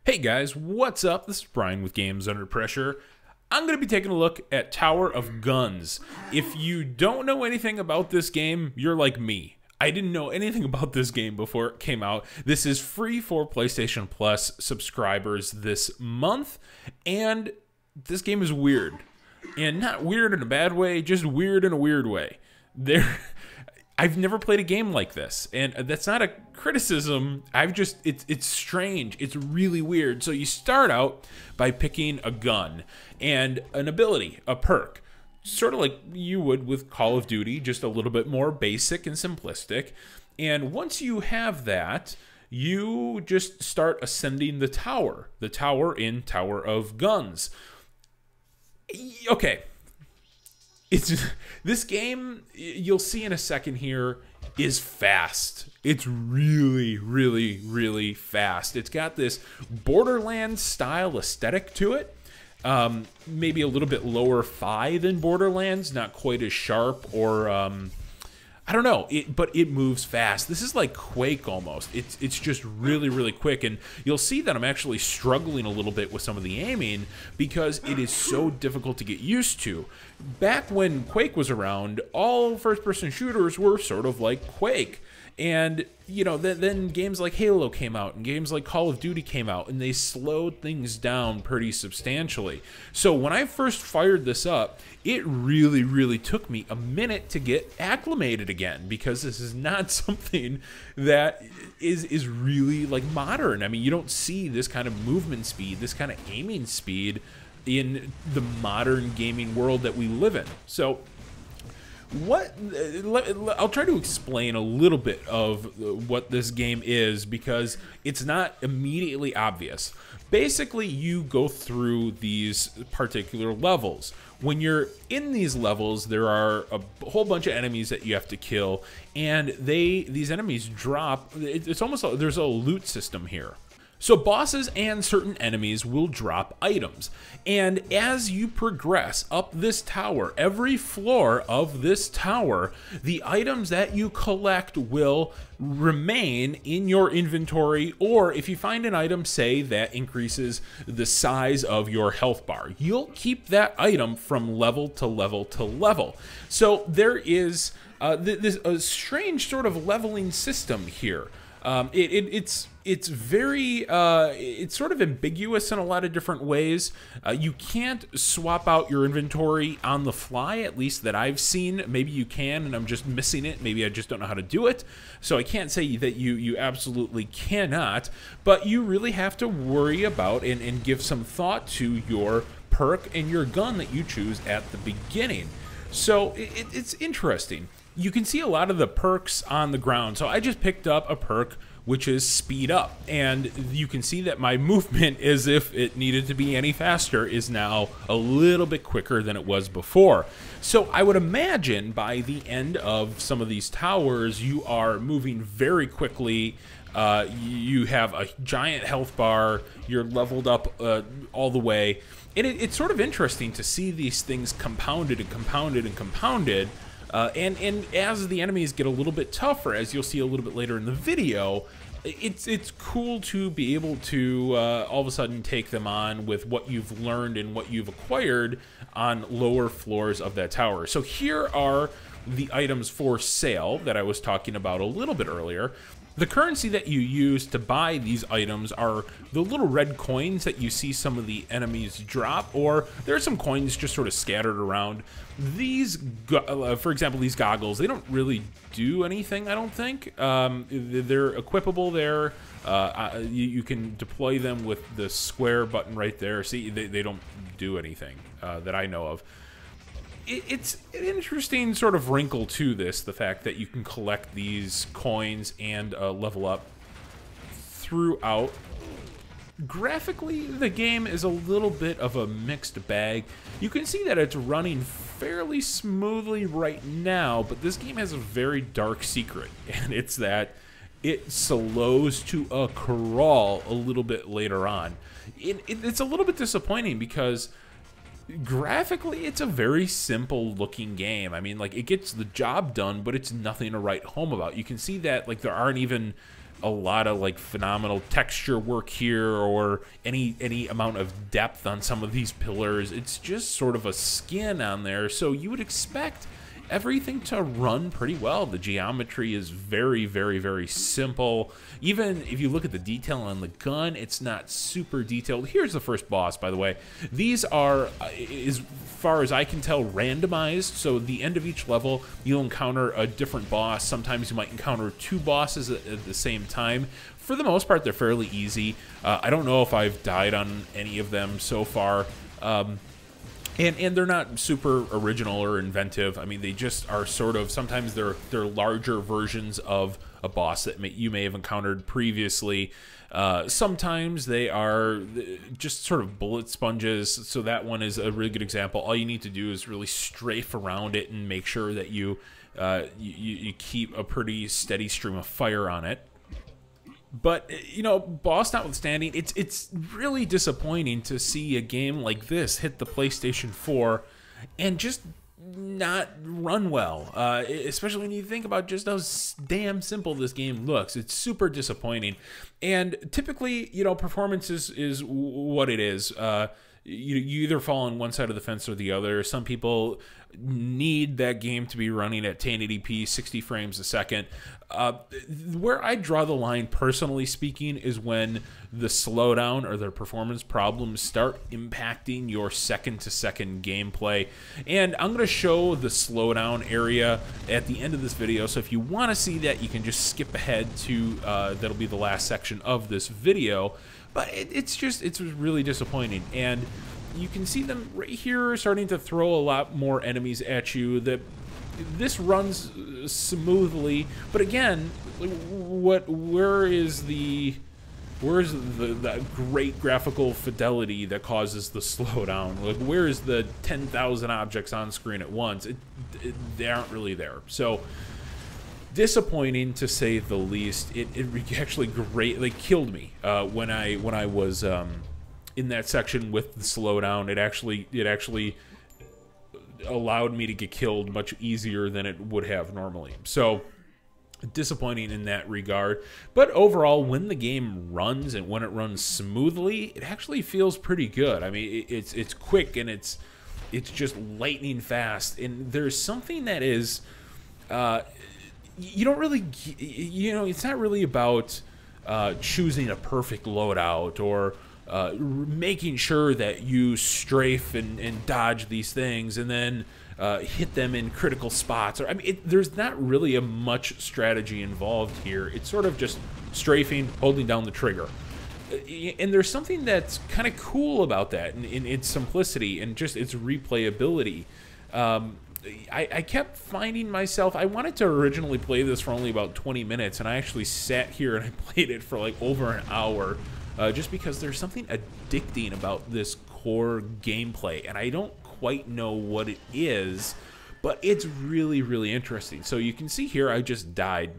Hey guys, what's up? This is Brian with Games Under Pressure. I'm going to be taking a look at Tower of Guns. If you don't know anything about this game, you're like me. I didn't know anything about this game before it came out. This is free for PlayStation Plus subscribers this month, and this game is weird. And not weird in a bad way, just weird in a weird way. I've never played a game like this, and that's not a criticism. It's strange. It's really weird. So you start out by picking a gun and an ability, a perk, sort of like you would with Call of Duty, just a little bit more basic and simplistic. And once you have that, you just start ascending the tower in Tower of Guns. Okay. This game, you'll see in a second here, is fast. It's really, really, really fast. It's got this Borderlands style aesthetic to it. Maybe a little bit lower fi than Borderlands, not quite as sharp or I don't know, but it moves fast. This is like Quake almost. It's just really, really quick, and you'll see that I'm actually struggling a little bit with some of the aiming because it is so difficult to get used to. Back when Quake was around, all first-person shooters were sort of like Quake. And, you know, then games like Halo came out and games like Call of Duty came out, and they slowed things down pretty substantially. So when I first fired this up, it really, really took me a minute to get acclimated again, because this is not something that is really, like, modern. I mean, you don't see this kind of movement speed, this kind of aiming speed in the modern gaming world that we live in. So I'll try to explain a little bit of what this game is, because it's not immediately obvious. Basically, you go through these particular levels. When you're in these levels, there are a whole bunch of enemies that you have to kill, and these enemies drop. It's almost like there's a loot system here. So bosses and certain enemies will drop items, and as you progress up this tower, every floor of this tower, the items that you collect will remain in your inventory, or if you find an item, say, that increases the size of your health bar, you'll keep that item from level to level to level. So there is this a strange sort of leveling system here. It's very, it's sort of ambiguous in a lot of different ways. You can't swap out your inventory on the fly, at least that I've seen. Maybe you can, and I'm just missing it. Maybe I just don't know how to do it. So I can't say that you absolutely cannot, but you really have to worry about and give some thought to your perk and your gun that you choose at the beginning. So it's interesting. You can see a lot of the perks on the ground. So I just picked up a perk, which is speed up. And you can see that my movement, as if it needed to be any faster, is now a little bit quicker than it was before. So I would imagine by the end of some of these towers, you are moving very quickly. You have a giant health bar. You're leveled up all the way. And it's sort of interesting to see these things compounded and compounded and compounded. And as the enemies get a little bit tougher, as you'll see a little bit later in the video, it's cool to be able to all of a sudden take them on with what you've learned and what you've acquired on lower floors of that tower. So here are the items for sale that I was talking about a little bit earlier. The currency that you use to buy these items are the little red coins that you see some of the enemies drop, or there are some coins just sort of scattered around. These, for example, these goggles, they don't really do anything, I don't think. They're equipable there. You can deploy them with the square button right there. See, they don't do anything that I know of. It's an interesting sort of wrinkle to this, the fact that you can collect these coins and level up throughout. Graphically, the game is a little bit of a mixed bag. You can see that it's running fairly smoothly right now, but this game has a very dark secret, and it's that it slows to a crawl a little bit later on. It's a little bit disappointing because graphically, it's a very simple looking game. I mean, like, it gets the job done, but it's nothing to write home about. You can see that, like, there aren't even a lot of like phenomenal texture work here or any amount of depth on some of these pillars. It's just sort of a skin on there, so you would expect everything to run pretty well. The geometry is very, very, very simple. Even if you look at the detail on the gun, it's not super detailed. Here's the first boss, by the way. These are, as far as I can tell, randomized. So at the end of each level, you'll encounter a different boss. Sometimes you might encounter 2 bosses at the same time. For the most part, they're fairly easy. I don't know if I've died on any of them so far. And they're not super original or inventive. I mean, they just are sort of, sometimes they're larger versions of a boss that you may have encountered previously. Sometimes they are just sort of bullet sponges. So that one is a really good example. All you need to do is really strafe around it and make sure that you keep a pretty steady stream of fire on it. But, you know, boss notwithstanding, it's really disappointing to see a game like this hit the PlayStation 4 and just not run well, especially when you think about just how damn simple this game looks. It's super disappointing. And typically, you know, performance is what it is. You either fall on one side of the fence or the other. Some people need that game to be running at 1080p, 60 frames a second. Where I draw the line, personally speaking, is when the slowdown or the performance problems start impacting your second-to-second gameplay. And I'm going to show the slowdown area at the end of this video, so if you want to see that, you can just skip ahead to, that'll be the last section of this video. But it's really disappointing. And you can see them right here starting to throw a lot more enemies at you. This runs smoothly, but again, where's the great graphical fidelity that causes the slowdown? Like, where is the 10,000 objects on screen at once? They aren't really there. So disappointing, to say the least. It actually greatly killed me when I was in that section with the slowdown. It actually allowed me to get killed much easier than it would have normally. So disappointing in that regard. But overall, when the game runs and when it runs smoothly, it actually feels pretty good. I mean, it's quick and it's just lightning fast. And there's something that is you don't really, you know, it's not really about choosing a perfect loadout or making sure that you strafe and dodge these things and then hit them in critical spots. Or I mean, there's not really a much strategy involved here. It's sort of just strafing, holding down the trigger. And there's something that's kind of cool about that in its simplicity and just its replayability. I kept finding myself, I wanted to originally play this for only about 20 minutes, and I actually sat here and I played it for like over an hour, just because there's something addicting about this core gameplay, and I don't quite know what it is, but it's really, really interesting. So you can see here I just died,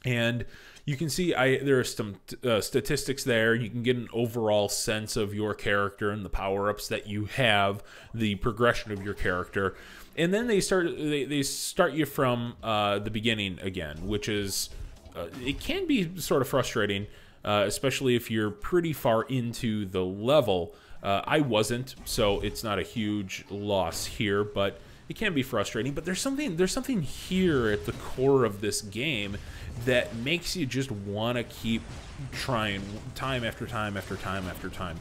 and you can see there are some statistics there. You can get an overall sense of your character and the power-ups that you have, the progression of your character. And then they start you from the beginning again, which is it can be sort of frustrating, especially if you're pretty far into the level. I wasn't, so it's not a huge loss here, but it can be frustrating. But there's something here at the core of this game that makes you just want to keep trying time after time after time after time.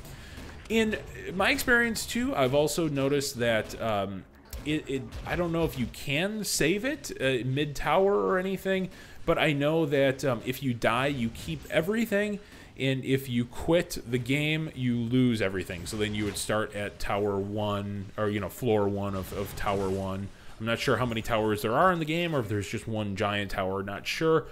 In my experience too, I've also noticed that I don't know if you can save it mid-tower or anything, but I know that if you die, you keep everything, and if you quit the game, you lose everything. So then you would start at Tower 1, or, you know, Floor 1 of Tower 1. I'm not sure how many towers there are in the game, or if there's just one giant tower, not sure.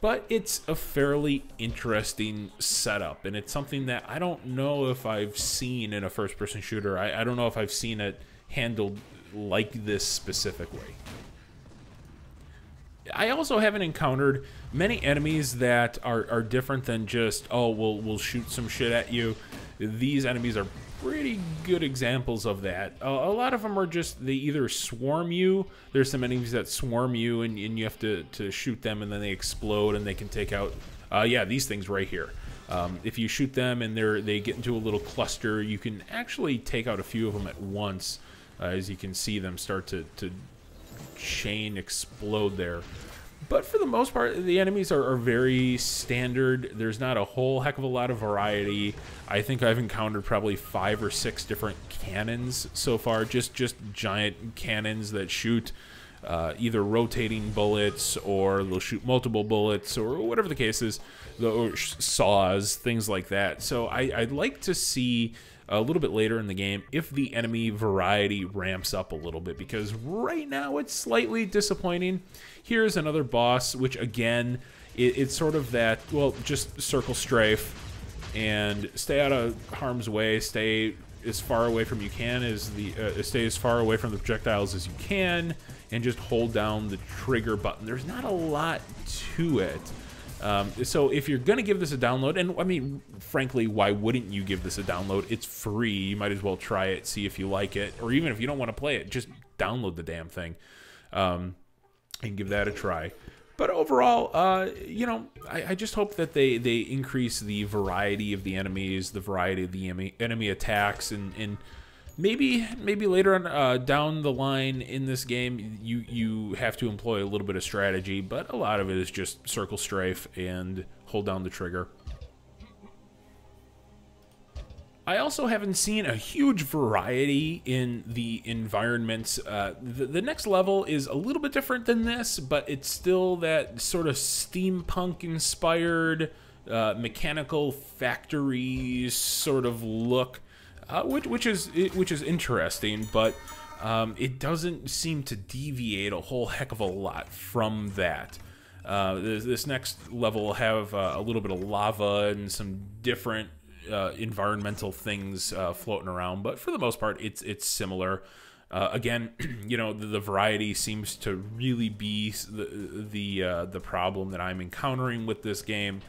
But it's a fairly interesting setup, and it's something that I don't know if I've seen in a first-person shooter. I don't know if I've seen it handled like this specific way. I also haven't encountered many enemies that are different than just, oh, we'll shoot some shit at you. These enemies are pretty good examples of that. A lot of them are just, they either swarm you. There's some enemies that swarm you, and you have to shoot them, and then they explode, and they can take out, yeah, these things right here. If you shoot them and they get into a little cluster, you can actually take out a few of them at once, as you can see them start to chain explode there. But for the most part, the enemies are very standard. There's not a whole heck of a lot of variety. I think I've encountered probably 5 or 6 different cannons so far. Just giant cannons that shoot either rotating bullets, or they'll shoot multiple bullets, or whatever the case is, or saws, things like that. So I'd like to see a little bit later in the game if the enemy variety ramps up a little bit, because right now it's slightly disappointing. Here's another boss, which again, it's sort of that, well, just circle strafe and stay out of harm's way, stay as far away from you can as stay as far away from the projectiles as you can, and just hold down the trigger button. There's not a lot to it. So if you're going to give this a download, and I mean, frankly, why wouldn't you give this a download? It's free. You might as well try it, see if you like it. Or even if you don't want to play it, just download the damn thing and give that a try. But overall, you know, I just hope that they increase the variety of the enemies, the variety of the enemy attacks, and maybe later on down the line in this game, you have to employ a little bit of strategy, but a lot of it is just circle strafe and hold down the trigger. I also haven't seen a huge variety in the environments. The next level is a little bit different than this, but it's still that sort of steampunk-inspired, mechanical factory sort of look, which is interesting, but it doesn't seem to deviate a whole heck of a lot from that. This next level will have a little bit of lava and some different environmental things floating around, but for the most part, it's similar. Again, you know, the variety seems to really be the problem that I'm encountering with this game,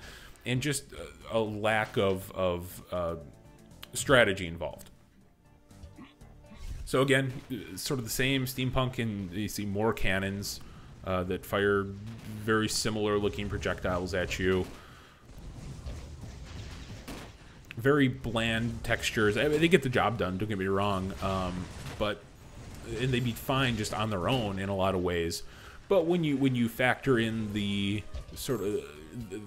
and just a lack of strategy involved. So again, sort of the same steampunk, and you see more cannons that fire very similar looking projectiles at you. Very bland textures. I mean, they get the job done, don't get me wrong, and they'd be fine just on their own in a lot of ways. But when you factor in the sort of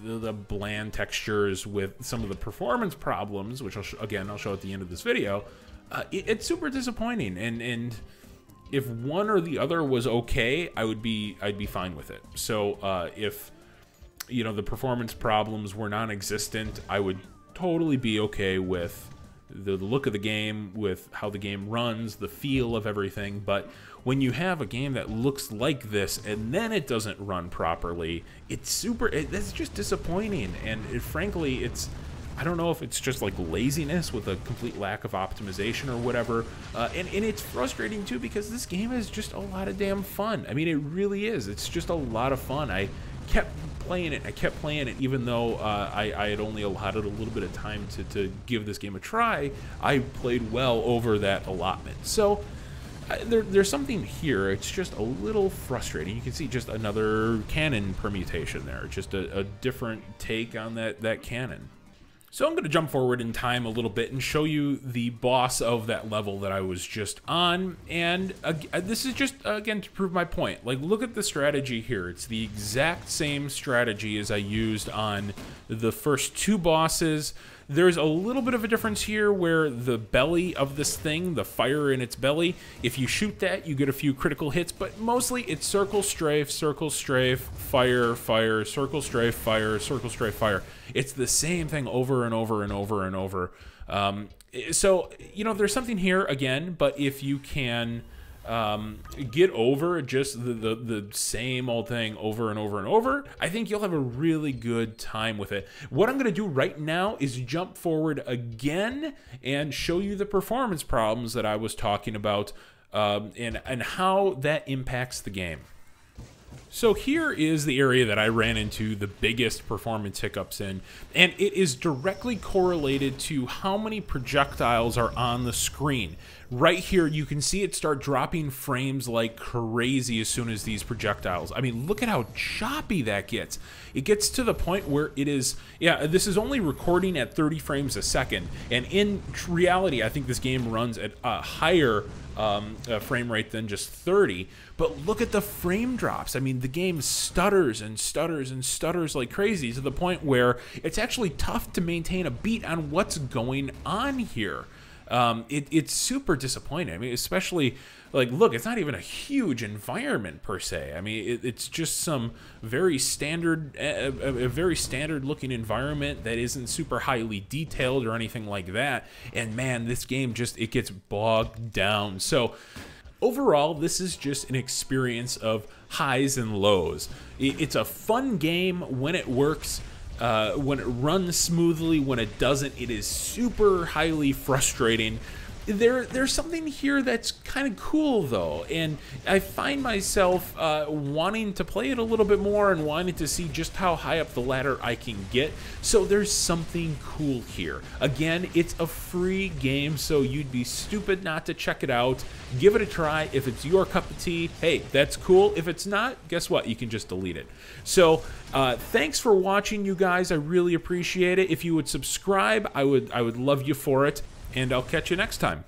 the bland textures with some of the performance problems, which I'll show at the end of this video, it's super disappointing. And if one or the other was okay, I'd be fine with it. So if, you know, the performance problems were non-existent, I would totally be okay with the look of the game, with how the game runs, the feel of everything. But when you have a game that looks like this and then it doesn't run properly, it's just disappointing. And frankly, I don't know if it's just like laziness with a complete lack of optimization or whatever. And it's frustrating too, because this game is just a lot of damn fun. I mean, it really is. It's just a lot of fun. I kept playing it, even though I had only allotted a little bit of time to give this game a try. I played well over that allotment. So there's something here. It's just a little frustrating. You can see just another cannon permutation there, just a different take on that cannon. So I'm going to jump forward in time a little bit and show you the boss of that level that I was just on. And this is just, again, to prove my point. Like, look at the strategy here. It's the exact same strategy as I used on the first 2 bosses. There's a little bit of a difference here where the belly of this thing, the fire in its belly, if you shoot that, you get a few critical hits, but mostly it's circle, strafe, fire, fire, circle, strafe, fire, circle, strafe, fire. It's the same thing over and over and over and over. So, you know, there's something here again, but if you can get over just the same old thing over and over and over, I think you'll have a really good time with it. What I'm going to do right now is jump forward again and show you the performance problems that I was talking about, and how that impacts the game. So here is the area that I ran into the biggest performance hiccups in, and it is directly correlated to how many projectiles are on the screen. Right here, you can see it start dropping frames like crazy as soon as these projectiles. I mean, look at how choppy that gets. It gets to the point where it is, yeah, this is only recording at 30 frames a second, and in reality, I think this game runs at a higher frame rate than just 30, but look at the frame drops. I mean, the game stutters and stutters and stutters like crazy to the point where it's actually tough to maintain a beat on what's going on here. It's super disappointing. I mean, especially, like, look, it's not even a huge environment per se. I mean, it's just some very standard, a very standard looking environment that isn't super highly detailed or anything like that. And man, this game just, it gets bogged down. So overall, this is just an experience of highs and lows. It's a fun game when it works. When it runs smoothly, when it doesn't, it is super highly frustrating. There's something here that's kind of cool though, and I find myself wanting to play it a little bit more and wanting to see just how high up the ladder I can get. So there's something cool here. Again, it's a free game, so you'd be stupid not to check it out. Give it a try. If it's your cup of tea, hey, that's cool. If it's not, guess what? You can just delete it. So thanks for watching, you guys. I really appreciate it. If you would subscribe, I would love you for it. And I'll catch you next time.